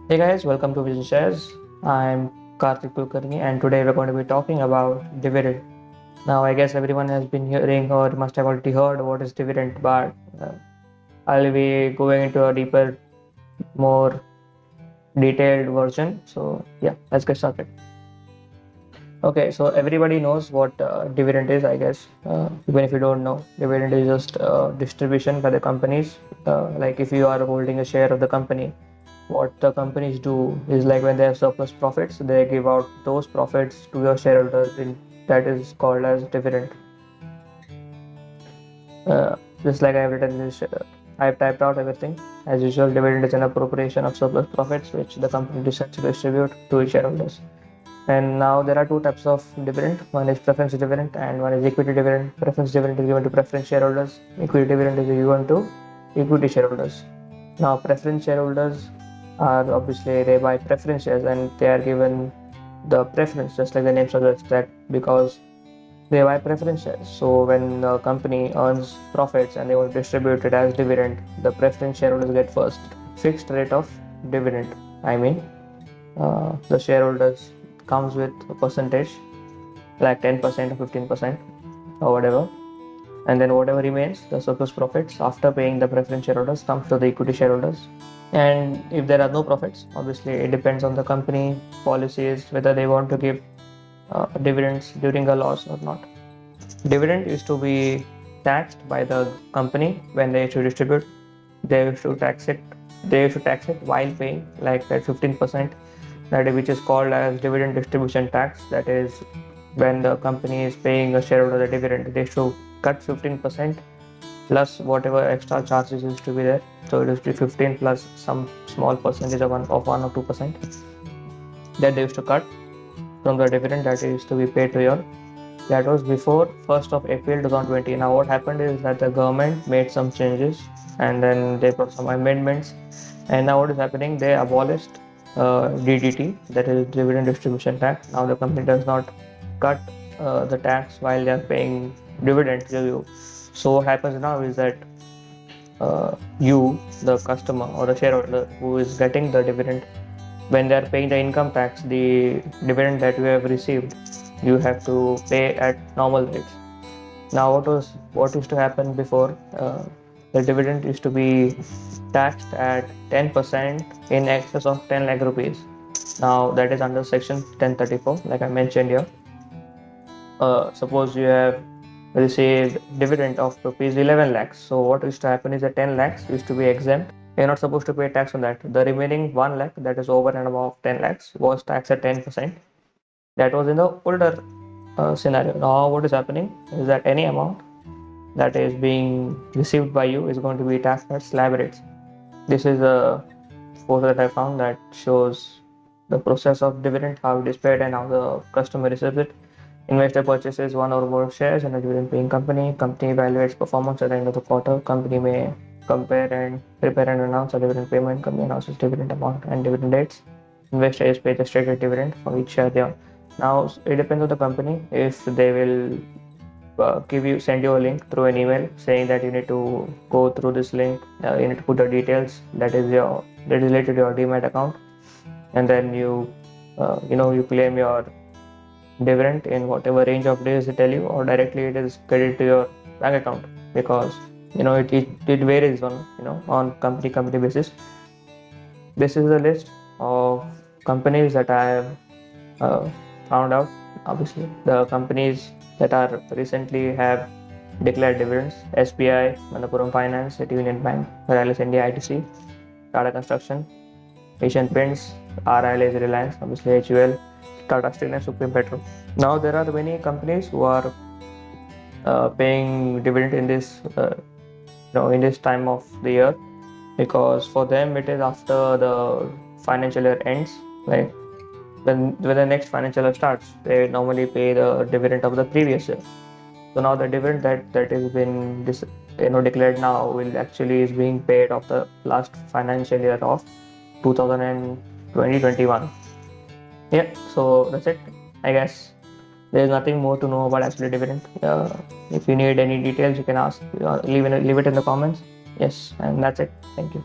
Hey guys, welcome to Vision Shares. I'm Karthik Kulkarni and today we're going to be talking about dividend. Now, I guess everyone has been hearing or must have already heard what is dividend, but I'll be going into a deeper, more detailed version. So, yeah, let's get started. Okay, so everybody knows what dividend is, I guess. Even if you don't know, dividend is just distribution by the companies. Like if you are holding a share of the company, what the companies do is like when they have surplus profits, they give out those profits to your shareholders. In that is called as dividend. Uh, just like I've written this, I've typed out everything. As usual, dividend is an appropriation of surplus profits which the company decides to distribute to its shareholders. And now there are two types of dividend. One is preference dividend and one is equity dividend. Preference dividend is given to preference shareholders. Equity dividend is given to equity shareholders. Now preference shareholders are obviously they buy preference shares and they are given the preference just like the name suggests that because they buy preference shares. So when the company earns profits and they want to distribute it as dividend, the preference shareholders get first fixed rate of dividend. I mean the shareholders comes with a percentage like 10% or 15% or whatever, and then whatever remains the surplus profits after paying the preference shareholders comes to the equity shareholders. And if there are no profits, obviously it depends on the company policies whether they want to give dividends during a loss or not. Dividend is to be taxed by the company when they should distribute. They should tax it. They should tax it while paying like that 15%, that which is called as dividend distribution tax. That is when the company is paying a shareholder the dividend, they should cut 15% plus whatever extra charges used to be there. So it is 15 plus some small percentage of 1 or 2% that they used to cut from the dividend that is to be paid to you. That was before 1st of April 2020. Now what happened is that the government made some changes and then they brought some amendments, and now what is happening, they abolished DDT, that is dividend distribution tax. Now the company does not cut the tax while they are paying dividend to you. So what happens now is that you, the customer or the shareholder who is getting the dividend, when they are paying the income tax, the dividend that you have received, you have to pay at normal rates. Now, what used to happen before? The dividend used to be taxed at 10% in excess of 10 lakh rupees. Now that is under section 1034, like I mentioned here. Suppose you have received dividend of rupees 11 lakhs. So what used to happen is that 10 lakhs used to be exempt. You're not supposed to pay tax on that. The remaining 1 lakh, that is over and above 10 lakhs, was taxed at 10%. That was in the older scenario. Now what is happening is that any amount that is being received by you is going to be taxed at slab rates. This is a photo that I found that shows the process of dividend, how it is paid, and how the customer receives it. Investor purchases one or more shares in a dividend paying company. Company evaluates performance at the end of the quarter. Company may compare and prepare and announce a dividend payment. Company announces dividend amount and dividend dates. Investor is paid a stated dividend for each share they own. Now it depends on the company if they will send you a link through an email saying that you need to go through this link. You need to put the details that is related to your demat account, and then you claim your dividend in whatever range of days they tell you, or directly it is credited to your bank account, because it varies on company basis. This is the list of companies that I have uh, found out. Obviously, the companies that are recently have declared dividends: SBI, Manappuram Finance, City Union Bank, Reliance India ITC, Tata Construction, Asian Paints, RIL is Reliance, obviously HUL, Tata Steel, and Supreme Petrol. Now there are many companies who are paying dividend in this time of the year, because for them it is after the financial year ends. Like when the next financial year starts, they normally pay the dividend of the previous year. So now the dividend that has been declared now will actually is being paid of the last financial year of 2020-21. Yeah, so that's it. I guess there's nothing more to know about actually dividend. If you need any details, you can ask. Leave it in the comments. Yes, and that's it. Thank you.